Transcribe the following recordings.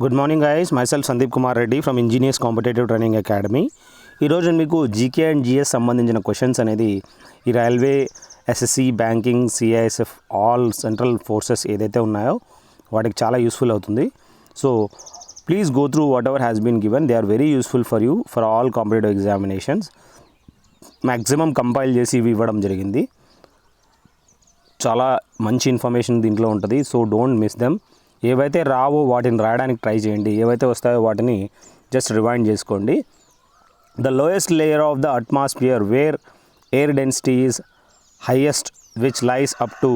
Good morning guys, myself Sandeep Kumar Reddy from engineers competitive training academy. ఈరోజు మీకు GK and GS సంబంధించిన questions అనేది ఈ railway, SSC, banking, CISF all central forces ఏదైతే ఉన్నాయో వాటికి చాలా యూస్ఫుల్ అవుతుంది. So please go through whatever has been given. They are very useful for you for all competitive examinations. Maximum compile చేసి ఇవి ఇవ్వడం జరిగింది. చాలా మంచి ఇన్ఫర్మేషన్ దీంట్లో ఉంటుంది. So don't miss them. ఏవైతే రావో వాటిని రాయడానికి ట్రై చేయండి, ఏవైతే వస్తాయో వాటిని జస్ట్ రివైండ్ చేసుకోండి. The lowest layer of the atmosphere where air density is highest which lies up to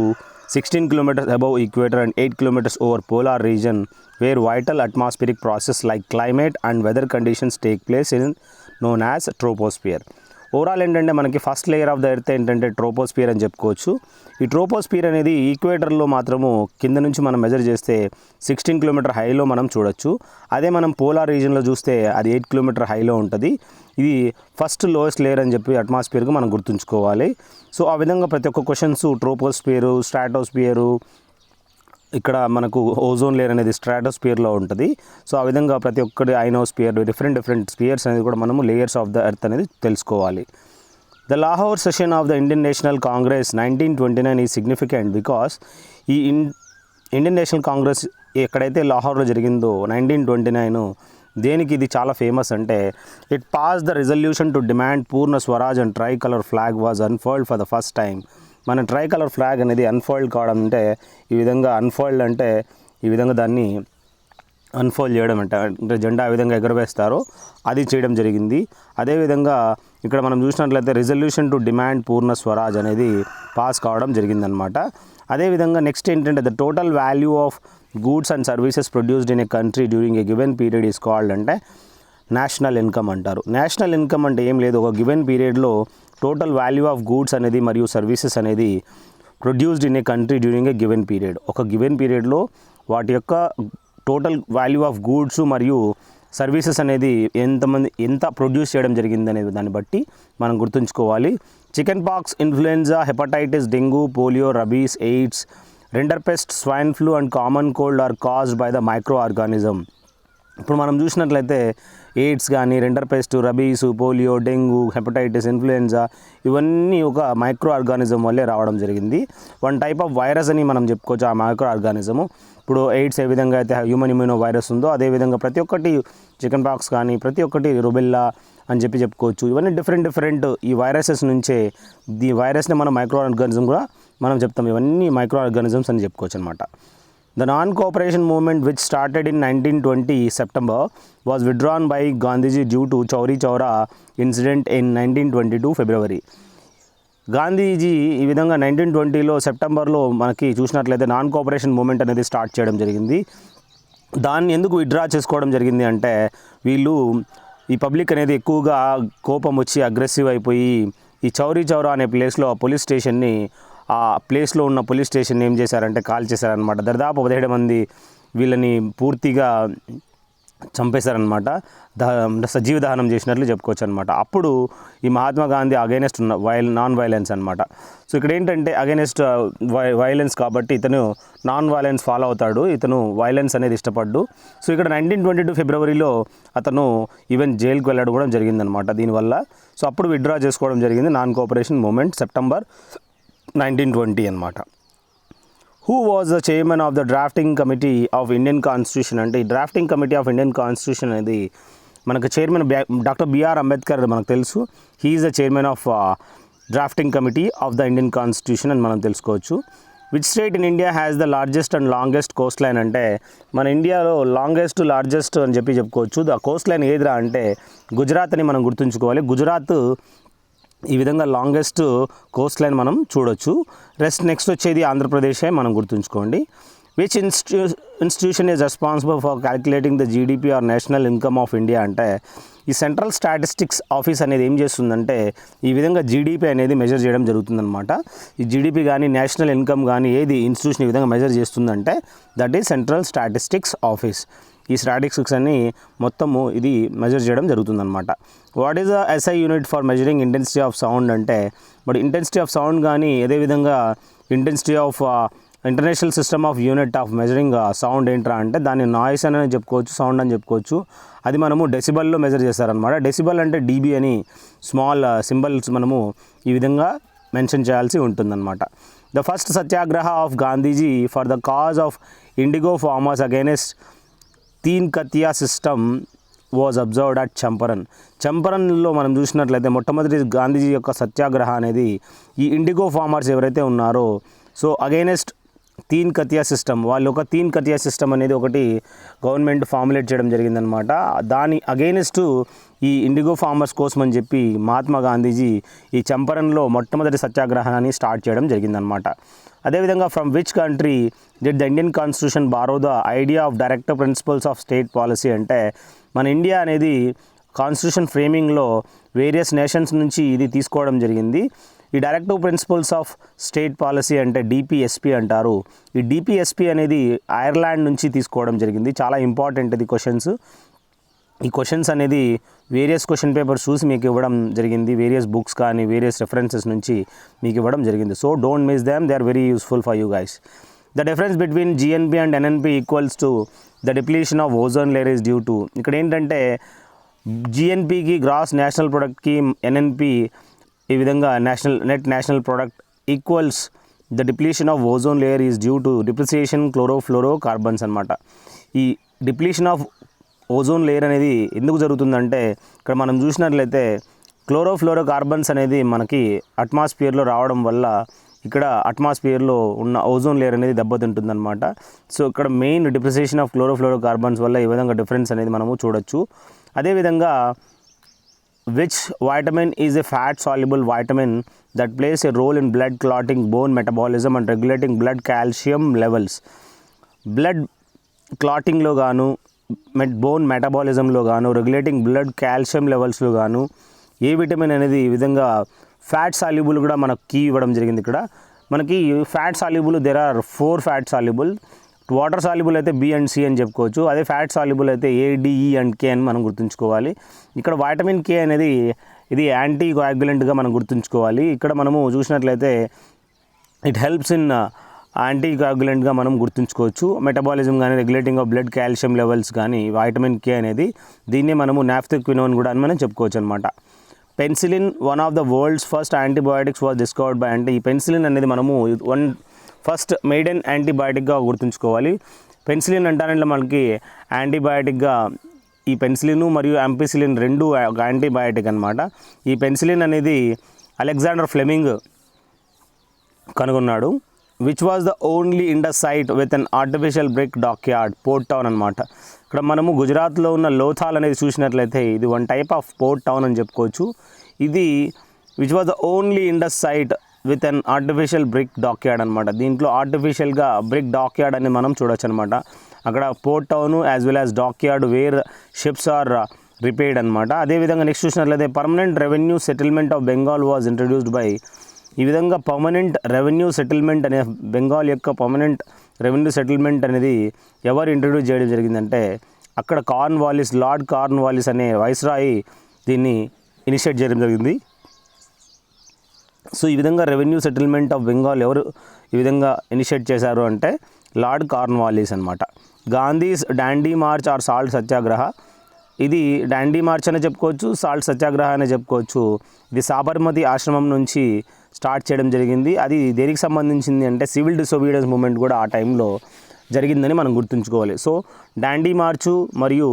16 kilometers above equator and 8 kilometers over polar region where vital atmospheric process like climate and weather conditions take place in known as troposphere. Overall ఏంటంటే మనకి first layer of the earth ఏంటంటే troposphere అని చెప్పుకోవచ్చు. ఈ troposphere అనేది ఈక్వేటర్లో మాత్రము కింద నుంచి మనం మెజర్ చేస్తే 16 kilometer హైలో మనం చూడొచ్చు. అదే మనం పోలార్ రీజన్లో చూస్తే అది 8 kilometer హైలో ఉంటుంది. ఇది ఫస్ట్ లోయెస్ట్ లేయర్ అని చెప్పి అట్మాస్ఫియర్కి మనం గుర్తుంచుకోవాలి. సో ఆ విధంగా ప్రతి ఒక్క క్వశ్చన్స్ ట్రోపోస్పియరు, స్ట్రాటోస్పియరు, ఇక్కడ మనకు ఓజోన్ లేయర్ అనేది స్ట్రాటోస్పియర్లో ఉంటుంది. సో ఆ విధంగా ప్రతి ఒక్కటి ఐనోస్పియర్, డిఫరెంట్ స్పియర్స్ అనేది కూడా మనము లేయర్స్ ఆఫ్ ద ఎర్త్ అనేది తెలుసుకోవాలి. The Lahore session of the Indian national Congress 1929 ఈ సిగ్నిఫికెంట్ బికాస్ ఈ ఇండియన్ నేషనల్ కాంగ్రెస్ ఎక్కడైతే లాహోర్లో జరిగిందో 1929 దేనికి ఇది చాలా ఫేమస్ అంటే it pass the resolution to demand Purna Swaraj and try colour flag was unfold for the first time. మన ట్రై కలర్ ఫ్లాగ్ అనేది అన్ఫోల్డ్ కావడం అంటే ఈ విధంగా అన్ఫోల్డ్ అంటే ఈ విధంగా దాన్ని అన్ఫోల్డ్ చేయడం అంటే జెండా ఆ విధంగా ఎగరవేస్తారో అది చేయడం జరిగింది. అదేవిధంగా ఇక్కడ మనం చూసినట్లయితే రిజల్యూషన్ టు డిమాండ్ పూర్ణ స్వరాజ్ అనేది పాస్ కావడం జరిగిందనమాట. అదేవిధంగా నెక్స్ట్ ఏంటంటే the total value of goods and services produced in a country during a given period is called అంటే నేషనల్ ఇన్కమ్ అంటారు. నేషనల్ ఇన్కమ్ అంటే ఏం లేదు, ఒక గివెన్ పీరియడ్లో టోటల్ వాల్యూ ఆఫ్ గూడ్స్ అనేది మరియు సర్వీసెస్ అనేది produced in a country during a given period. ఒక గివెన్ పీరియడ్లో వాటి యొక్క టోటల్ వాల్యూ ఆఫ్ గూడ్స్ మరియు సర్వీసెస్ అనేది ఎంత ప్రొడ్యూస్ చేయడం జరిగింది అనేది దాన్ని బట్టి మనం గుర్తుంచుకోవాలి. Chicken pox, influenza, hepatitis, dengue, polio, rabies, AIDS, rinderpest, swine flu and common cold are caused by the microorganism. ఇప్పుడు మనం చూసినట్లయితే ఎయిడ్స్ కానీ, rinderpest, rabies, polio, dengue, hepatitis, influenza ఇవన్నీ ఒక మైక్రో ఆర్గానిజం వల్లే రావడం జరిగింది. వన్ టైప్ ఆఫ్ వైరస్ అని మనం చెప్పుకోవచ్చు ఆ మైక్రో ఆర్గానిజము. ఇప్పుడు ఎయిడ్స్ ఏ విధంగా అయితే హ్యూమన్ ఇమ్యూనో వైరస్ ఉందో అదేవిధంగా ప్రతి ఒక్కటి చికెన్ పాక్స్ కానీ ప్రతి ఒక్కటి రుబెల్లా అని చెప్పుకోవచ్చు. ఇవన్నీ డిఫరెంట్ ఈ వైరసెస్ నుంచే ఈ వైరస్ని మనం మైక్రో ఆర్గానిజం కూడా మనం చెప్తాం. ఇవన్నీ మైక్రో ఆర్గానిజమ్స్ అని చెప్పుకోవచ్చు అనమాట. The non-cooperation movement which started in 1920 September was withdrawn by Gandhiji due to Chauri Chaura incident in 1922 February. Gandhiji ఈ విధంగా 1920లో సెప్టెంబర్లో మనకి చూసినట్లయితే నాన్ కోఆపరేషన్ మూమెంట్ అనేది స్టార్ట్ చేయడం జరిగింది. దాన్ని ఎందుకు విత్డ్రా చేసుకోవడం జరిగింది అంటే వీళ్ళు ఈ పబ్లిక్ అనేది ఎక్కువగా కోపం వచ్చి అగ్రెసివ్ అయిపోయి ఈ చౌరీ చౌరా అనే ప్లేస్లో పోలీస్ స్టేషన్ని ఆ ప్లేస్లో ఉన్న పోలీస్ స్టేషన్ ఏం చేశారంటే కాల్ చేశారనమాట. దాదాపు 17 మంది వీళ్ళని పూర్తిగా చంపేశారనమాట. సజీవ దహనం చేసినట్లు చెప్పుకోవచ్చు అనమాట. అప్పుడు ఈ మహాత్మా గాంధీ అగైనెస్ట్ ఉన్న నాన్ వైలెన్స్ అనమాట. సో ఇక్కడ ఏంటంటే అగైనెస్ట్ వైలెన్స్ కాబట్టి ఇతను నాన్ వైలెన్స్ ఫాలో అవుతాడు, ఇతను వైలెన్స్ అనేది ఇష్టపడ్డు. సో ఇక్కడ 1922 ఫిబ్రవరిలో అతను ఈవెన్ జైలుకి వెళ్ళడం కూడా జరిగిందనమాట దీనివల్ల. సో అప్పుడు విత్డ్రా చేసుకోవడం జరిగింది నాన్ కోఆపరేషన్ మూమెంట్ సెప్టెంబర్ 1920 అనమాట. Who was the chairman of the drafting committee of Indian constitution అంటే ఈ drafting committee of Indian constitution అనేది మనకు చైర్మన్ డాక్టర్ బిఆర్ అంబేద్కర్ మనకు తెలుసు. He is the chairman of drafting committee of the Indian constitution అని మనం తెలుసుకోవచ్చు. Which state in India has the largest and longest Coast line అంటే మన ఇండియాలో లార్జెస్ట్ అని చెప్పుకోవచ్చు. ద కోస్ట్ లైన్ ఏదిరా అంటే గుజరాత్ అని మనం గుర్తుంచుకోవాలి. గుజరాత్ ఈ విధంగా లాంగెస్ట్ కోస్ట్ లైన్ మనం చూడొచ్చు. నెక్స్ట్ వచ్చేది ఆంధ్రప్రదేశే మనం గుర్తుంచుకోండి. Which institution is responsible for calculating the GDP or national income of India అంటే ఈ సెంట్రల్ స్టాటిస్టిక్స్ ఆఫీస్ అనేది ఏం చేస్తుందంటే ఈ విధంగా జీడిపి అనేది మెజర్ చేయడం జరుగుతుందన్నమాట. ఈ జీడిపి కానీ నేషనల్ ఇన్కమ్ కానీ ఏది ఇన్స్టిట్యూషన్ ఈ విధంగా మెజర్ చేస్తుందంటే that is central statistics office. ఈ స్టాటిస్టిక్స్ అన్ని మొత్తము ఇది మెజర్ చేయడం జరుగుతుందన్నమాట. What is the SI unit for measuring intensity of sound అంటే బట్ ఇంటెన్సిటీ ఆఫ్ సౌండ్ కానీ అదేవిధంగా intensity of international system of unit of measuring sound ఏంట్రా అంటే దాన్ని నాయిస్ అని చెప్పుకోవచ్చు, సౌండ్ అని చెప్పుకోవచ్చు. అది మనము డెసిబల్లో మెజర్ చేస్తారనమాట. డెసిబల్ అంటే డీబీ అని స్మాల్ సింబల్స్ మనము ఈ విధంగా మెన్షన్ చేయాల్సి ఉంటుందన్నమాట. The first Satyagraha of Gandhiji for the cause of IndiGo farmers against Teen Katia system was observed at చంపరన్లో మనం చూసినట్లయితే మొట్టమొదటి గాంధీజీ యొక్క సత్యాగ్రహ అనేది ఈ ఇండిగో ఫార్మర్స్ ఎవరైతే ఉన్నారో సో అగైనెస్ట్ తీన్ కతియా సిస్టమ్, వాళ్ళు ఒక తీన్ కతియా సిస్టమ్ అనేది ఒకటి గవర్నమెంట్ ఫార్ములేట్ చేయడం జరిగిందనమాట. దాని అగైనెస్ట్ ఈ ఇండిగో ఫార్మర్స్ కోసం అని చెప్పి మహాత్మా గాంధీజీ ఈ చంపరన్లో మొట్టమొదటి సత్యాగ్రహాన్ని స్టార్ట్ చేయడం జరిగిందనమాట. అదేవిధంగా from which country did the Indian constitution borrow the idea of director principles of state policy అంటే మన ఇండియా అనేది కాన్స్టిట్యూషన్ ఫ్రేమింగ్లో వేరియస్ నేషన్స్ నుంచి ఇది తీసుకోవడం జరిగింది. ఈ directive principles of state policy అంటే డిపిఎస్పి అంటారు. ఈ డిపిఎస్పి అనేది ఐర్లాండ్ నుంచి తీసుకోవడం జరిగింది. చాలా ఇంపార్టెంట్ ఇది క్వశ్చన్స్. ఈ క్వశ్చన్స్ అనేది వేరియస్ క్వశ్చన్ పేపర్స్ చూసి మీకు ఇవ్వడం జరిగింది, వేరియస్ బుక్స్ కానీ వేరియస్ రెఫరెన్సెస్ నుంచి మీకు ఇవ్వడం జరిగింది. So don't miss them, they are very useful for you guys. The difference between GNP and NNP equals to the depletion of ozone layer is due to. ఇక్కడ ఏంటంటే జిఎన్పికి gross national ప్రొడక్ట్కి NNP ఈ విధంగా net national product equals the depletion of ozone layer is due to depreciation chlorofluorocarbons అనమాట. ఈ depletion of ozone layer అనేది ఎందుకు జరుగుతుందంటే ఇక్కడ మనం చూసినట్లయితే క్లోరోఫ్లోరో కార్బన్స్ అనేది మనకి అట్మాస్ఫియర్లో రావడం వల్ల ఇక్కడ అట్మాస్ఫియర్లో ఉన్న ఓజోన్ లేయర్ అనేది దెబ్బతింటుందన్నమాట. సో ఇక్కడ main depreciation of chlorofluoro carbons వల్ల ఈ విధంగా డిఫరెన్స్ అనేది మనము చూడొచ్చు. అదేవిధంగా which vitamin is a fat soluble vitamin that plays a role in blood clotting, bone metabolism and regulating blood calcium levels. Blood క్లాటింగ్లో గాను బోన్ మెటబాలిజంలో గాను రెగ్యులేటింగ్ బ్లడ్ కాల్షియం లెవెల్స్లో గాను ఏ విటమిన్ అనేది ఈ విధంగా ఫ్యాట్ సాల్యుబుల్ కూడా మనకు కీ ఇవ్వడం జరిగింది. ఇక్కడ మనకి fat soluble there are 4 fat soluble. Water soluble అయితే బి అండ్ సి అని చెప్పుకోవచ్చు. అదే ఫ్యాట్ సాల్యుబుల్ అయితే ఏ, డి, ఈ అండ్ కే అని మనం గుర్తుంచుకోవాలి. ఇక్కడ వైటమిన్ కే అనేది ఇది యాంటీ కోయాగ్యులెంట్గా మనం గుర్తుంచుకోవాలి. ఇక్కడ మనము చూసినట్లయితే ఇట్ హెల్ప్స్ ఇన్ యాంటీ కోయాగ్యులెంట్గా మనం గుర్తుంచుకోవచ్చు. మెటబాలిజం కానీ regulating of blood calcium levels కానీ వైటమిన్ కే అనేది దీన్నే మనము నాఫ్థోక్వినోన్ కూడా అని మనం చెప్పుకోవచ్చు అనమాట. Penicillin one of the world's first antibiotics was discovered by అంటే ఈ పెన్సిలిన్ అనేది మనము ఫస్ట్ మెయిడెన్ యాంటీబయాటిక్గా గుర్తుంచుకోవాలి. పెన్సిలిన్ అంటారంటే మనకి యాంటీబయాటిక్గా ఈ పెన్సిలిన్ మరియు అంపిసిలిన్ రెండు యాంటీబయాటిక్ అనమాట. ఈ పెన్సిలిన్ అనేది అలెగ్జాండర్ ఫ్లెమింగ్ కనుగొన్నాడు. Which was the only Indus site with an artificial brick dockyard, port town అనమాట. ఇక్కడ మనము గుజరాత్లో ఉన్న లోథాల్ అనేది చూసినట్లయితే ఇది one type of port town అని చెప్పుకోవచ్చు. ఇది which was the only Indus site with an artificial brick dockyard అనమాట. దీంట్లో ఆర్టిఫిషియల్గా బ్రిక్ డాక్యార్డ్ అని మనం చూడొచ్చు అనమాట. అక్కడ port town as well as dockyard where ships are repaired అనమాట. అదేవిధంగా నెక్స్ట్ చూసినట్లయితే permanent revenue settlement of Bengal was introduced by. ఈ విధంగా పర్మనెంట్ రెవెన్యూ సెటిల్మెంట్ అనే బెంగాల్ యొక్క పర్మనెంట్ రెవెన్యూ సెటిల్మెంట్ అనేది ఎవరు ఇంట్రడ్యూస్ చేయడం జరిగిందంటే అక్కడ కార్న్వాలిస్, లార్డ్ కార్న్వాలిస్ అనే వైస్రాయి దీన్ని ఇనిషియేట్ చేయడం జరిగింది. సో ఈ విధంగా రెవెన్యూ సెటిల్మెంట్ ఆఫ్ బెంగాల్ ఎవరు ఈ విధంగా ఇనిషియేట్ చేశారు అంటే లార్డ్ కార్న్వాలిస్ అనమాట. Gandhi's Dandi march or salt Satyagraha, ఇది డాండీ మార్చ్ అనే చెప్పుకోవచ్చు, సాల్ట్ సత్యాగ్రహ అనే చెప్పుకోవచ్చు. ఇది సాబర్మతి ఆశ్రమం నుంచి స్టార్ట్ చేయడం జరిగింది. అది దేనికి సంబంధించింది అంటే సివిల్ డిసోబీడియన్స్ మూమెంట్ కూడా ఆ టైంలో జరిగిందని మనం గుర్తుంచుకోవాలి. సో డాండీ మార్చు మరియు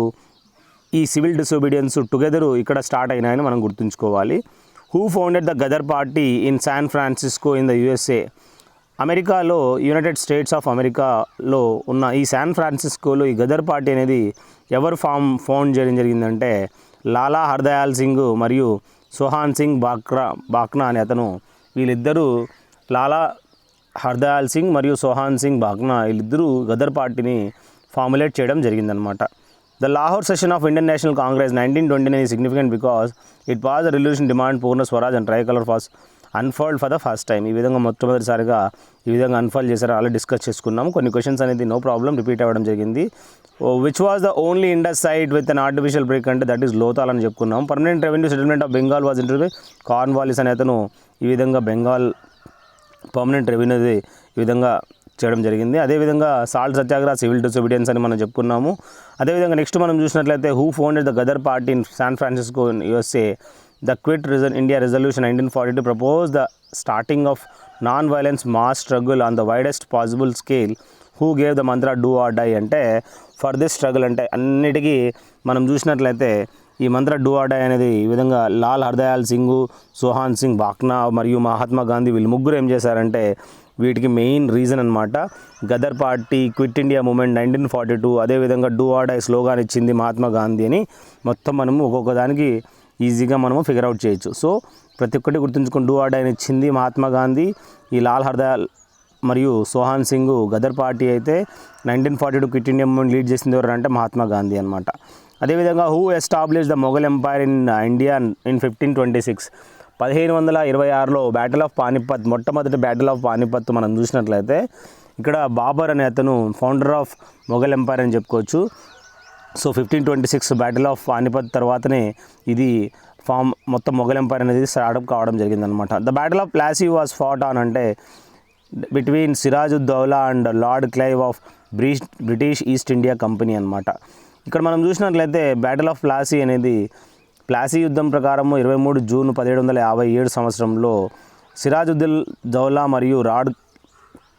ఈ సివిల్ డిసోబీడియన్స్ టుగెదర్ ఇక్కడ స్టార్ట్ అయినాయని మనం గుర్తుంచుకోవాలి. Who founded the Ghadar party in San Francisco in the USA. అమెరికాలో యునైటెడ్ స్టేట్స్ ఆఫ్ అమెరికాలో ఉన్న ఈ శాన్ ఫ్రాన్సిస్కోలో ఈ గదర్ పార్టీ అనేది ఎవరు ఫౌండ్ చేయడం జరిగిందంటే లాలా హర్దయాల్ సింగ్ మరియు సోహాన్ సింగ్ బాక్నా అనే అతను, వీళ్ళిద్దరూ లాలా హర్దయాల్ సింగ్ మరియు సోహాన్ సింగ్ బాక్నా వీళ్ళిద్దరూ గదర్ పార్టీని ఫార్ములేట్ చేయడం జరిగిందనమాట. The Lahore session of Indian National Congress 1929 is significant because it passed the resolution demand Purna Swaraj and tricolor was unfurled for the first time. ఈ విధంగా మొట్టమొదటిసారిగా ఈ విధంగా అన్ఫర్ల్ చేశారు. అలా డిస్కస్ చేసుకున్నాము. కొన్ని క్వశ్చన్స్ అనేది నో ప్రాబ్లం రిపీట్ అవ్వడం జరిగింది. Which was the only Indus site with an artificial brick అంటే దట్ ఈస్ లోతాల్ అని చెప్పుకున్నాం. Permanent revenue settlement of Bengal was introduced by Cornwallis అనే అతను ఈ విధంగా బెంగాల్ పర్మనెంట్ రెవెన్యూ ఈ విధంగా చేయడం జరిగింది. అదేవిధంగా సాల్ట్ సత్యాగ్రహ, సివిల్ డిసొబీడియన్స్ అని మనం చెప్పుకున్నాము. అదేవిధంగా నెక్స్ట్ మనం చూసినట్లయితే who founded the Ghadar party in San Francisco in USA. The quit India resolution 1942 propose the starting of non violence mass struggle on the widest possible scale. Who gave the mantra do or die అంటే for this struggle అంటే అన్నిటికీ మనం చూసినట్లయితే ఈ మంత్ర do or die అనేది ఈ విధంగా లాల్ హర్దయాల్ సింగ్, సుహాన్ సింగ్ బాక్నా మరియు మహాత్మా గాంధీ వీళ్ళు ముగ్గురు ఏం చేశారంటే వీటికి మెయిన్ రీజన్ అనమాట. Ghadar party, quit India movement 1942, అదేవిధంగా డూ ఆర్ డై స్లోగాన్ ఇచ్చింది మహాత్మా గాంధీ అని మొత్తం మనము ఒక్కొక్క దానికి ఈజీగా మనము ఫిగర్ అవుట్ చేయొచ్చు. సో ప్రతి ఒక్కటి గుర్తుంచుకొని డూ ఆర్ డైని ఇచ్చింది మహాత్మా గాంధీ. ఈ లాల్ హర్దయాల్ మరియు సోహాన్ సింగ్ గదర్ పార్టీ అయితే 1942 క్విట్ ఇండియా మూమెంట్ లీడ్ చేసింది ఎవరంటే మహాత్మా గాంధీ అనమాట. అదేవిధంగా who establish the Mughal empire in India in 1526. 1526లో బ్యాటిల్ ఆఫ్ పానిపత్, మొట్టమొదటి బ్యాటిల్ ఆఫ్ పానిపత్ మనం చూసినట్లయితే ఇక్కడ బాబర్ అనే అతను ఫౌండర్ ఆఫ్ మొఘల్ ఎంపైర్ అని చెప్పుకోవచ్చు. సో 1526 బ్యాటిల్ ఆఫ్ పానిపత్ తర్వాతనే ఇది మొత్తం మొఘల్ ఎంపైర్ అనేది స్టార్ట్అప్ కావడం జరిగిందనమాట. The battle of Plassey was fought on అంటే between Sirajuddaulah and Lord Clive of British East India Company అనమాట. ఇక్కడ మనం చూసినట్లయితే బ్యాటిల్ ఆఫ్ ప్లాసీ అనేది ప్లాసీ యుద్ధం ప్రకారం 23 జూన్ 1757 సంవత్సరంలో సిరాజుద్దౌలా మరియు lord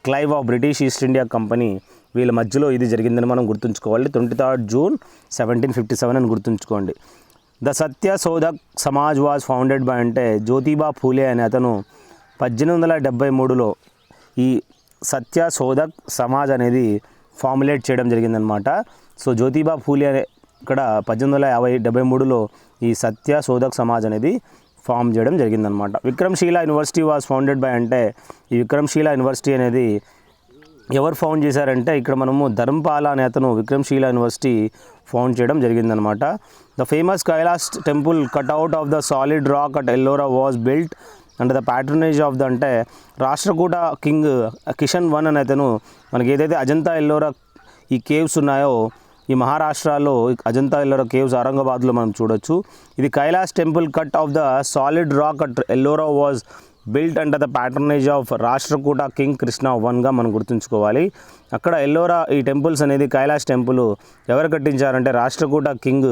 Clive of British East India company వీళ్ళ మధ్యలో ఇది జరిగిందని మనం గుర్తుంచుకోవాలి. 23 జూన్ 1757 అని గుర్తుంచుకోండి. The Satya Shodhak Samaj was founded by అంటే జ్యోతిబా ఫూలే అనే అతను 1873లో ఈ సత్య శోధక్ సమాజ్ అనేది ఫార్ములేట్ చేయడం జరిగిందనమాట. సో జ్యోతిబా ఫూలే అనే ఇక్కడ 1873లో ఈ సత్య శోధక్ సమాజ్ అనేది ఫామ్ చేయడం జరిగిందనమాట. విక్రమ్శీల యూనివర్సిటీ వాజ్ ఫౌండెడ్ బై అంటే ఈ విక్రమ్శీల యూనివర్సిటీ అనేది ఎవరు ఫౌండ్ చేశారంటే ఇక్కడ మనము ధర్మపాల అనే అతను విక్రమ్శీల యూనివర్సిటీ ఫౌండ్ చేయడం జరిగిందనమాట. The famous Kailash temple cut out of the solid rock at Ellora was built and the patronage of the అంటే రాష్ట్రకూట కింగ్ కిషన్ 1 అనే అతను మనకి ఏదైతే అజంతా ఎల్లోరా ఈ కేవ్స్ ఉన్నాయో ఈ మహారాష్ట్రలో అజంతా ఎల్లోరా కేవ్స్ ఔరంగాబాద్లో మనం చూడొచ్చు. ఇది Kailash temple cut of the solid rock at Ellora was built under the patronage of Rashtrakuta king Krishna 1గా మనం గుర్తుంచుకోవాలి. అక్కడ ఎల్లోరా ఈ టెంపుల్స్ అనేది కైలాస్ టెంపుల్ ఎవరు కట్టించారంటే రాష్ట్రకూట కింగ్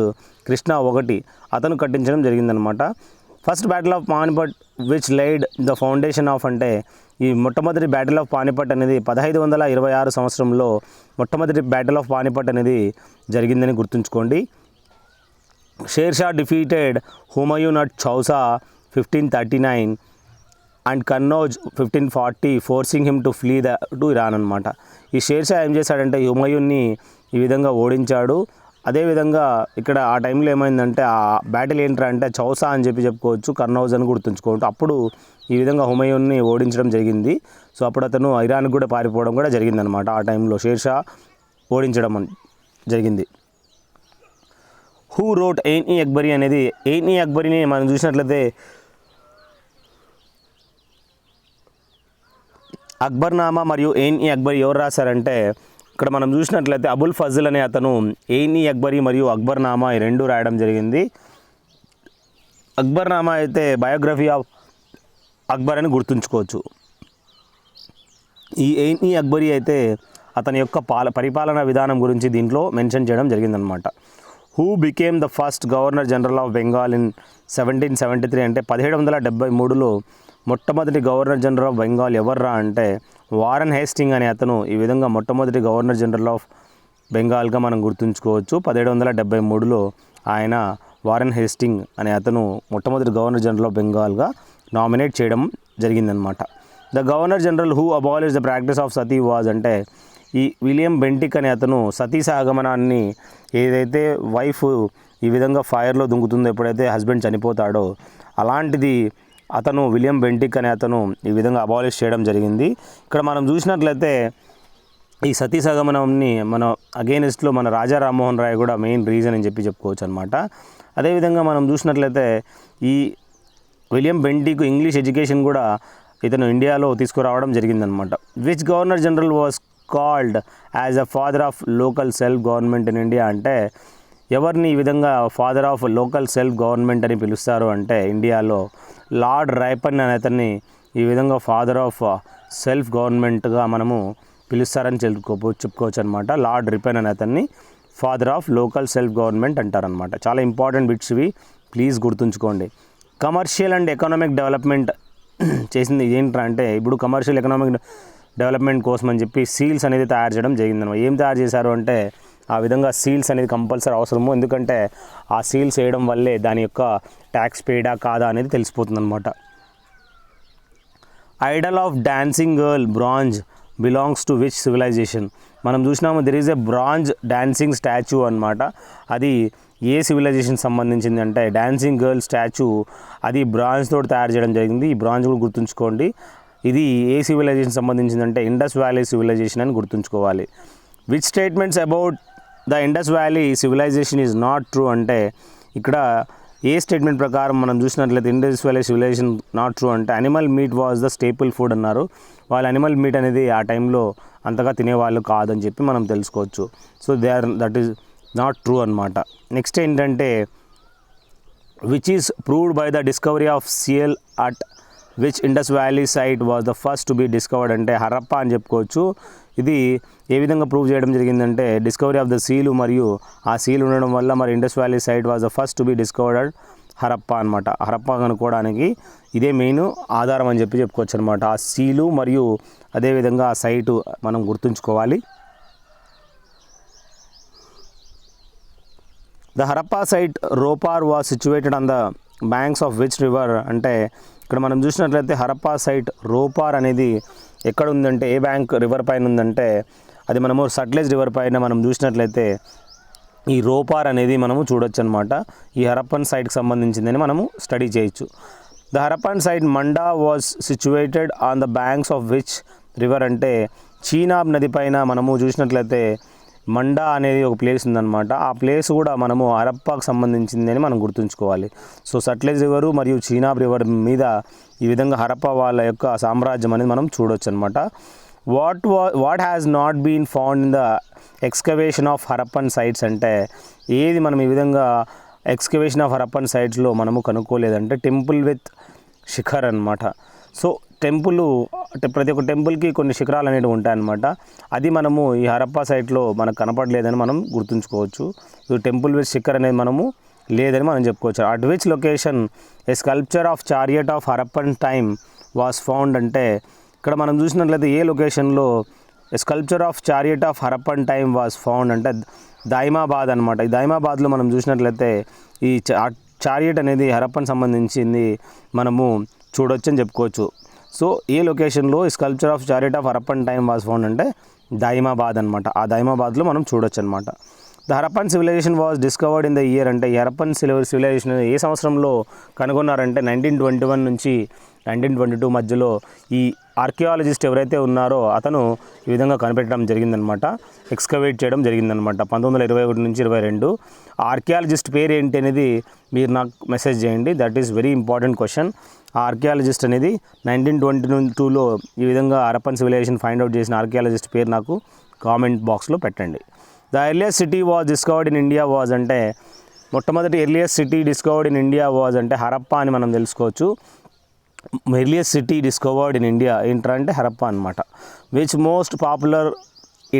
కృష్ణ 1 అతను కట్టించడం జరిగిందనమాట. First battle of Panipat which లైడ్ the foundation of అంటే ఈ మొట్టమొదటి బ్యాటిల్ ఆఫ్ పానిపట్ అనేది 1526 సంవత్సరంలో మొట్టమొదటి బ్యాటిల్ ఆఫ్ పానిపట్ అనేది జరిగిందని గుర్తుంచుకోండి. Sher Shah defeated Humayun at Chausa 1539 and Kannauj 1540 forcing him to flee to Iran అనమాట. ఈ షేర్షా ఏం చేశాడంటే హుమయూన్ని ఈ విధంగా ఓడించాడు. అదేవిధంగా ఇక్కడ ఆ టైంలో ఏమైందంటే ఆ బ్యాటిల్ ఏంట్రా అంటే చౌసా అని చెప్పుకోవచ్చు, కన్నౌజ్ అని గుర్తుంచుకోవచ్చు. అప్పుడు ఈ విధంగా హుమయూన్ని ఓడించడం జరిగింది. సో అప్పుడు అతను ఇరాన్కి కూడా పారిపోవడం కూడా జరిగిందనమాట. ఆ టైంలో షేర్షా ఓడించడం జరిగింది. హూ రోట్ ఎయిన్-ఇ అక్బరీ అనేది ఎయిన్-ఇ అక్బరీని మనం చూసినట్లయితే అక్బర్నామా మరియు ఎయిన్-ఇ అక్బరీ ఎవరు రాశారంటే ఇక్కడ మనం చూసినట్లయితే అబుల్ ఫజల్ అనే అతను ఎయిన్-ఇ అక్బరీ మరియు అక్బర్నామా ఈ రెండు రాయడం జరిగింది. అక్బర్నామా అయితే బయోగ్రఫీ ఆఫ్ అక్బర్ అని గుర్తుంచుకోవచ్చు. ఈ ఎయిన్-ఇ అక్బరీ అయితే అతని యొక్క పరిపాలనా విధానం గురించి దీంట్లో మెన్షన్ చేయడం జరిగిందనమాట. Who became the first governor general of Bengal in 1773 అంటే 1773లో మొట్టమొదటి గవర్నర్ జనరల్ ఆఫ్ బెంగాల్ ఎవర్రా అంటే వారన్ హేస్టింగ్ అనే అతను ఈ విధంగా మొట్టమొదటి గవర్నర్ జనరల్ ఆఫ్ బెంగాల్గా మనం గుర్తుంచుకోవచ్చు. 1773లో ఆయన వారన్ హేస్టింగ్ అనే అతను మొట్టమొదటి గవర్నర్ జనరల్ ఆఫ్ బెంగాల్గా నామినేట్ చేయడం జరిగిందనమాట. The governor general who abolish the practice of Sati was అంటే ఈ విలియం బెంటిక్ అనే అతను సతీ సహగమనాన్ని ఏదైతే వైఫ్ ఈ విధంగా ఫైర్లో దుంకుతుందో ఎప్పుడైతే హస్బెండ్ చనిపోతాడో అలాంటిది అతను విలియం బెంటిక్ అనే అతను ఈ విధంగా అబాలిష్ చేయడం జరిగింది. ఇక్కడ మనం చూసినట్లయితే ఈ సతీ సహగమనంని మన అగేనిస్ట్లో మన రాజా రామ్మోహన్ రాయ్ కూడా మెయిన్ రీజన్ అని చెప్పుకోవచ్చు అనమాట. అదేవిధంగా మనం చూసినట్లయితే ఈ విలియం బెంటిక్ ఇంగ్లీష్ ఎడ్యుకేషన్ కూడా ఇతను ఇండియాలో తీసుకురావడం జరిగిందనమాట. Which governor general was called as a father of local self government in India అంటే ఎవరిని ఈ విధంగా father of local self government అని పిలుస్తారు అంటే ఇండియాలో లార్డ్ రైపన్ అనే అతన్ని ఈ విధంగా ఫాదర్ ఆఫ్ సెల్ఫ్ గవర్నమెంట్గా మనము పిలుస్తారని చెప్పుకోవచ్చు అనమాట. లార్డ్ రిపెన్ అనే అతన్ని father of local self government అంటారనమాట. చాలా ఇంపార్టెంట్ బిట్స్ ఇవి, ప్లీజ్ గుర్తుంచుకోండి. కమర్షియల్ అండ్ ఎకనామిక్ డెవలప్మెంట్ చేసింది ఏంట్రా అంటే, ఇప్పుడు కమర్షియల్ ఎకనామిక్ డెవలప్మెంట్ కోసం అని చెప్పి సీల్స్ అనేది తయారు చేయడం జరిగిందన్నమాట. ఏం తయారు చేశారు అంటే, ఆ విధంగా సీల్స్ అనేది కంపల్సరీ అవసరము, ఎందుకంటే ఆ సీల్స్ వేయడం వల్లే దాని యొక్క ట్యాక్స్ పేడా కాదా అనేది తెలిసిపోతుంది అనమాట. Idol of dancing girl bronze belongs to which civilisation? మనం చూసినాము, there is a bronze dancing statue అనమాట. అది ఏ సివిలైజేషన్ సంబంధించింది అంటే, డాన్సింగ్ గర్ల్ స్టాచ్యూ అది బ్రాంజ్ తోటి తయారు చేయడం జరిగింది. ఈ బ్రాంజ్ కూడా గుర్తుంచుకోండి. ఇది ఏ సివిలైజేషన్ సంబంధించిందంటే ఇండస్ వ్యాలీ సివిలైజేషన్ అని గుర్తుంచుకోవాలి. Which statements about the Indus valley civilisation is not true అంటే, ఇక్కడ ఏ స్టేట్మెంట్ ప్రకారం మనం చూసినట్లయితే Indus valley civilisation not true అంటే, animal meet was the staple food అన్నారు. వాళ్ళు అనిమల్ మీట్ అనేది ఆ టైంలో అంతగా తినేవాళ్ళు కాదని చెప్పి మనం తెలుసుకోవచ్చు. So that is not true అనమాట. నెక్స్ట్ ఏంటంటే, which is proved by the discovery of seal at which Indus valley site was the first to be discovered అంటే హరప్పా అని చెప్పుకోవచ్చు. ఇది ఏ విధంగా ప్రూవ్ చేయడం జరిగిందంటే, డిస్కవరీ ఆఫ్ ద సీలు మరియు ఆ సీల్ ఉండడం వల్ల మరి Indus valley site was the first to be discovered Harappa అనమాట. హరప్పా కనుక్కోవడానికి ఇదే మెయిన్ ఆధారం అని చెప్పుకోవచ్చు అనమాట. ఆ సీలు మరియు అదేవిధంగా ఆ సైటు మనం గుర్తుంచుకోవాలి. The Harappa site Ropar was situated on the banks of which river అంటే, ఇక్కడ మనం చూసినట్లయితే హరప్పా సైట్ రోపార్ అనేది ఎక్కడ ఉందంటే, ఏ బ్యాంక్ రివర్ పైన ఉందంటే, అది మనము సట్లెజ్ రివర్ పైన మనం చూసినట్లయితే ఈ రోపార్ అనేది మనము చూడొచ్చు అనమాట. ఈ హరప్పన్ సైట్కి సంబంధించిందని మనము స్టడీ చేయొచ్చు. The Harappan site Manda was situated on the banks of which river అంటే, చీనాబ్ నది పైన మనము చూసినట్లయితే మండా అనేది ఒక ప్లేస్ ఉందన్నమాట. ఆ ప్లేస్ కూడా మనము హరప్పాకు సంబంధించిందని మనం గుర్తుంచుకోవాలి. సో సట్లెజ్ రివరు మరియు చీనాబ్ రివర్ మీద ఈ విధంగా హరప్పా వాళ్ళ యొక్క సామ్రాజ్యం అనేది మనం చూడొచ్చు అనమాట. What has not been found in the excavation of Harappan sites అంటే, ఏది మనం ఈ విధంగా ఎక్స్కవేషన్ ఆఫ్ హరప్పన్ సైట్స్లో మనము కనుక్కోలేదంటే టెంపుల్ విత్ శిఖర్ అనమాట. సో ప్రతి ఒక్క టెంపుల్కి కొన్ని శిఖరాలు అనేవి ఉంటాయన్నమాట. అది మనము ఈ హరప్పా సైట్లో మనకు కనపడలేదని మనం గుర్తుంచుకోవచ్చు. సో టెంపుల్ విత్ శిఖర్ అనేది మనము లేదని మనం చెప్పుకోవచ్చు. At which location A sculpture of chariot of Harappan time was found అంటే, ఇక్కడ మనం చూసినట్లయితే ఏ లొకేషన్లో sculpture of chariot of Harappan time was found అంటే దాయిమాబాద్ అనమాట. ఈ దాయిమాబాద్లో మనం చూసినట్లయితే ఈ చారియట్ అనేది హరప్పన్ సంబంధించింది మనము చూడొచ్చు అని చెప్పుకోవచ్చు. సో ఏ లొకేషన్లో sculpture of chariot of Harappan time was found అంటే దాయిమాబాద్ అనమాట. ఆ దాయిమాబాద్లో మనం చూడొచ్చు అనమాట. The Harappan civilisation was discovered in the year అంటే, ఈ హరప్పన్ సివిలైజేషన్ ఏ సంవత్సరంలో కనుగొన్నారంటే 1921 నుంచి 1922 మధ్యలో ఈ ఆర్కియాలజిస్ట్ ఎవరైతే ఉన్నారో అతను ఈ విధంగా కనిపెట్టడం జరిగిందనమాట. ఎక్స్కవేట్ చేయడం జరిగిందనమాట 1921 నుంచి 22. ఆ ఆర్కియాలజిస్ట్ పేరు ఏంటి అనేది మీరు నాకు మెసేజ్ చేయండి. That is very important question. ఆ ఆర్కియాలజిస్ట్ అనేది 1922లో ఈ విధంగా హరప్పన్ సివిలైజేషన్ ఫైండ్ అవుట్ చేసిన ఆర్కియాలజిస్ట్ పేరు నాకు కామెంట్ బాక్స్లో పెట్టండి. The earliest city was discovered in India was అంటే, మొట్టమొదటి earliest city discovered in India was అంటే హరప్పా అని మనం తెలుసుకోవచ్చు. Earliest city discovered in India ఏంటంటే హరప్పా అనమాట. Which most popular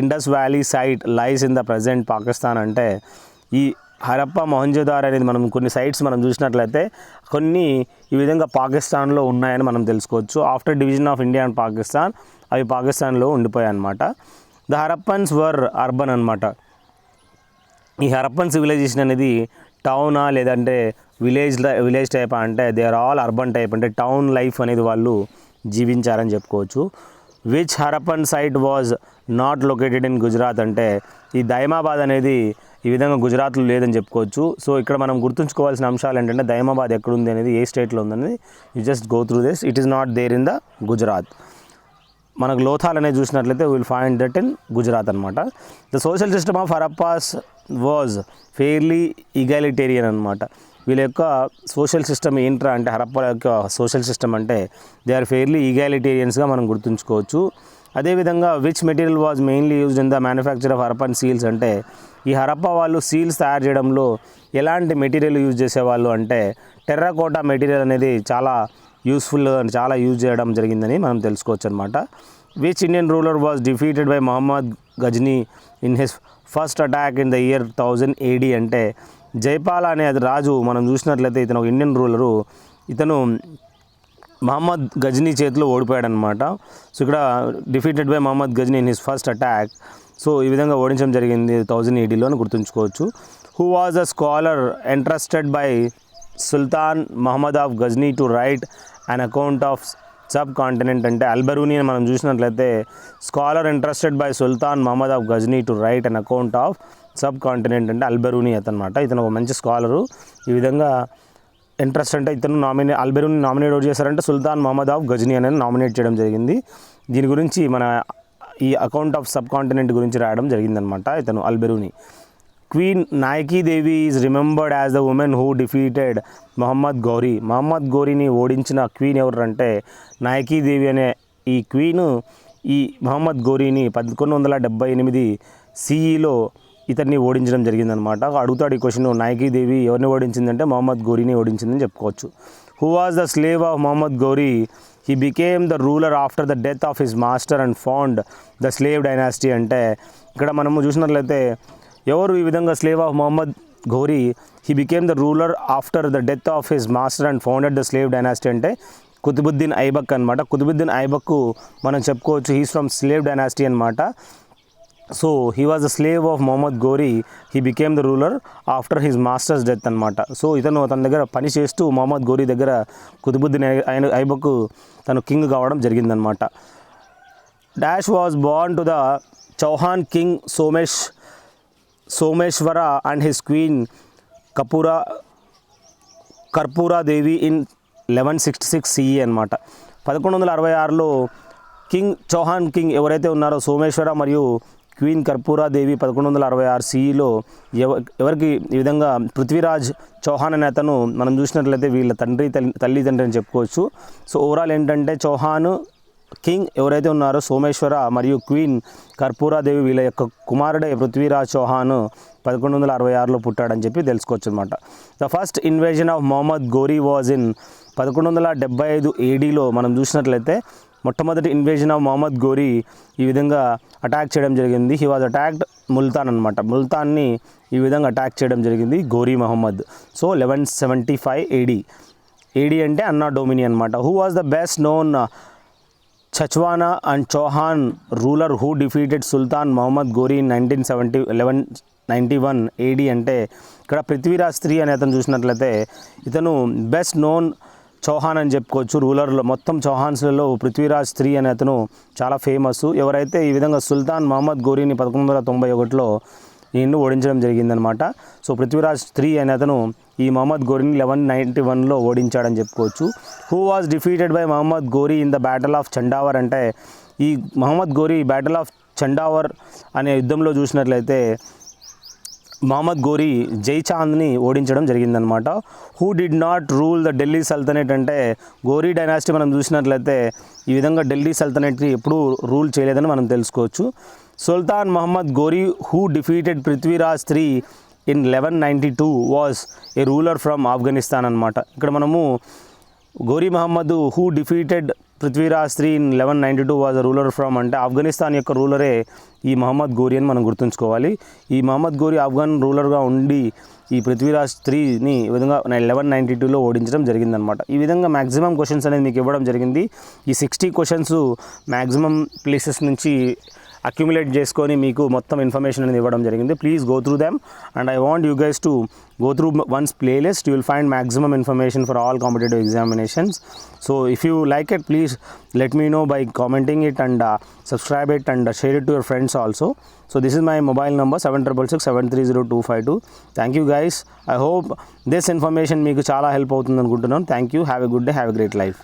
Indus valley site lies in the present Pakistan అంటే, ఈ హరప్పా మొహంజోదారో అనేది మనం కొన్ని సైట్స్ మనం చూసినట్లయితే కొన్ని ఈ విధంగా పాకిస్తాన్లో ఉన్నాయని మనం తెలుసుకోవచ్చు. After division of India and Pakistan అవి పాకిస్తాన్లో ఉండిపోయాయి అనమాట. ద హరప్పన్స్ వర్ అర్బన్ అనమాట. ఈ హరప్పన్ సివిలైజేషన్ అనేది టౌనా లేదంటే విలేజ్ టైప్ అంటే, they are all urban type అంటే టౌన్ లైఫ్ అనేది వాళ్ళు జీవించారని చెప్పుకోవచ్చు. Which Harappan site was not located in Gujarat అంటే, ఈ దైమాబాద్ అనేది ఈ విధంగా గుజరాత్లో లేదని చెప్పుకోవచ్చు. సో ఇక్కడ మనం గుర్తుంచుకోవాల్సిన అంశాలు ఏంటంటే, దైమాబాద్ ఎక్కడుంది అనేది, ఏ స్టేట్లో ఉందనేది you just go through this. It is not there in the Gujarat. మనకు లోథాల్ అనేది చూసినట్లయితే will find that in Gujarat అనమాట. The social system of Harappas was fairly egalitarian అనమాట. వీళ్ళ యొక్క సోషల్ సిస్టమ్ ఏంట్రా అంటే, హరప్పా యొక్క సోషల్ సిస్టమ్ అంటే దే ఆర్ ఫెయిర్లీ ఈగాలిటేరియన్స్గా మనం గుర్తుంచుకోవచ్చు. అదేవిధంగా which material was mainly used in the manufacture of Harappan seals అంటే, ఈ హరప్పా వాళ్ళు సీల్స్ తయారు చేయడంలో ఎలాంటి మెటీరియల్ యూజ్ చేసేవాళ్ళు అంటే, టెర్రకోటా మెటీరియల్ అనేది చాలా యూస్ఫుల్ చాలా యూజ్ చేయడం జరిగిందని మనం తెలుసుకోవచ్చు అనమాట. Which Indian ruler was defeated by Muhammad Ghazni in his first attack in the year 1000 AD అంటే జైపాల్ అనే రాజు మనం చూసినట్లయితే ఇతను ఒక ఇండియన్ రూలరు. ఇతను మహమ్మద్ గజ్నీ చేతిలో ఓడిపోయాడనమాట. సో ఇక్కడ defeated by Mahmud Ghazni in his first attack. So ఈ విధంగా ఓడించడం జరిగింది 1000 AD అని గుర్తుంచుకోవచ్చు. Who was the scholar entrusted by Sultan Mahmud of Ghazni to write an account of subcontinent అంటే అల్బరూని అని మనం చూసినట్లయితే scholar interested by Sultan Mahmud of Ghazni to write an account of subcontinent అంటే అల్బరూని అతనమాట. ఇతను ఒక మంచి స్కాలరు. ఈ విధంగా ఇంట్రెస్ట్ అంటే ఇతను అల్బరూని నామినేట్ ఎవరు చేశారంటే సుల్తాన్ మహమ్మద్ ఆఫ్ గజ్నీ అనేది నామినేట్ చేయడం జరిగింది. దీని గురించి మన ఈ అకౌంట్ ఆఫ్ సబ్ కాంటినెంట్ గురించి రాయడం జరిగిందనమాట ఇతను Alberuni. Queen Naiki Devi is remembered as the woman who defeated Mahmud Ghori. Mahmud గౌరీని ఓడించిన క్వీన్ ఎవరంటే నాయకీ దేవి అనే ఈ క్వీను ఈ మహమ్మద్ గౌరీని 1178 CEలో ఇతన్ని ఓడించడం జరిగిందనమాట. అడుగుతాడు ఈ క్వశ్చన్, నాయకీ దేవి ఎవరిని ఓడించిందంటే మహమ్మద్ గౌరీని ఓడించిందని చెప్పుకోవచ్చు. Who was the slave of Mohammad Ghori? He became the ruler after the death of his master and found the slave dynasty అంటే ఇక్కడ మనము చూసినట్లయితే ఎవరు ఈ విధంగా slave of Mohammad Ghori? He became the ruler after the death of his master and founded the slave dynasty అంటే కుతుబుద్దీన్ ఐబక్ అనమాట. కుతుబుద్దీన్ ఐబక్ మనం చెప్పుకోవచ్చు హీస్ ఫ్రమ్ స్లేవ్ డైనాసిటీ అనమాట. So he was the slave of Mohammad Ghori. He became the ruler after his master's death అనమాట. So ఇతను తన దగ్గర పని చేస్తూ మహమ్మద్ గౌరీ దగ్గర కుతుబుద్దీన్ ఐబక్ తను కింగ్ కావడం జరిగిందనమాట. Dash was born to the Chauhan king Someshvara and his queen Karpura Devi in 1166 CE అనమాట. 1166లో చౌహాన్ కింగ్ ఎవరైతే ఉన్నారో సోమేశ్వర మరియు క్వీన్ కర్పూరా దేవి 1166 CEలో ఎవరికి ఈ విధంగా పృథ్వీరాజ్ చౌహాన్ అనే అతను మనం చూసినట్లయితే వీళ్ళ తల్లి అని చెప్పుకోవచ్చు. సో ఓవరాల్ ఏంటంటే చౌహాన్ కింగ్ ఎవరైతే ఉన్నారో సోమేశ్వర మరియు క్వీన్ కర్పూరాదేవి వీళ్ళ యొక్క కుమారుడే పృథ్వీరాజ్ చౌహాన్ 1166లో పుట్టాడని చెప్పి తెలుసుకోవచ్చు అనమాట. The first invasion of Mohammad Ghori was in 1175 ADలో మనం చూసినట్లయితే మొట్టమొదటి ఇన్వేజన్ ఆఫ్ మహమ్మద్ గౌరీ ఈ విధంగా అటాక్ చేయడం జరిగింది. హీ వాజ్ అటాక్డ్ ముల్తాన్ అనమాట. ముల్తాన్ని ఈ విధంగా అటాక్ చేయడం జరిగింది గౌరీ మహమ్మద్. సో 1175 AD అంటే అన్నా డొమిని అనమాట. Who was the best known Chahamana and Chauhan ruler who defeated Sultan Mahmud Ghori in 1191 AD అంటే ఇక్కడ పృథ్వీరాజ్ III అనే అతను చూసినట్లయితే ఇతను బెస్ట్ నోన్ చౌహాన్ అని చెప్పుకోవచ్చు. రూలర్లో మొత్తం చౌహాన్స్లలో పృథ్వీరాజ్ III అనే అతను చాలా ఫేమస్. ఎవరైతే ఈ విధంగా సుల్తాన్ మహమ్మద్ గౌరీని 1191లో ఈయన్ని ఓడించడం జరిగిందనమాట. సో పృథ్వీరాజ్ III అనే అతను ఈ మహమ్మద్ గౌరీని 1191లో ఓడించాడని చెప్పుకోవచ్చు. Who was defeated by Mahmud Ghori in the battle of Chandawar అంటే ఈ మహమ్మద్ గౌరీ బ్యాటిల్ ఆఫ్ చండావర్ అనే యుద్ధంలో చూసినట్లయితే మహమ్మద్ గౌరీ జైచాంద్ని ఓడించడం జరిగిందనమాట. Who did not rule the Delhi Sultanate అంటే గౌరీ డైనాసిటీ మనం చూసినట్లయితే ఈ విధంగా ఢిల్లీ సల్తనేట్ని ఎప్పుడూ రూల్ చేయలేదని మనం తెలుసుకోవచ్చు. Sultan Mahmud Ghori who defeated Prithviraj III in 1192 was a ruler from Afghanistan అనమాట. ఇక్కడ మనము Ghori Mahmud who defeated Prithviraj III in 1192 was a ruler from అంటే ఆఫ్ఘనిస్తాన్ యొక్క రూలరే ఈ మహమ్మద్ గౌరీ అని మనం గుర్తుంచుకోవాలి. ఈ మహమ్మద్ గౌరీ ఆఫ్ఘన్ రూలర్గా ఉండి ఈ పృథ్వీరాజ్ IIIని ఈ విధంగా 1192లో ఓడించడం జరిగిందనమాట. ఈ విధంగా మ్యాక్సిమం క్వశ్చన్స్ అనేది మీకు ఇవ్వడం జరిగింది. ఈ 60 క్వశ్చన్స్ మ్యాక్సిమం ప్లేసెస్ నుంచి అక్యుములేట్ చేసుకొని మీకు మొత్తం ఇన్ఫర్మేషన్ అనేది ఇవ్వడం జరిగింది. Please go through them and I want you guys to go through one's playlist. You will find maximum information for all competitive examinations. So if you like it, please let me know by commenting it and subscribe it and share it to your friends also. So this is my mobile number 7667302252. Thank you guys. I hope this information meeku chaala help avutundi anukuntunnanu. Thank you. Have a good day. Have a great life.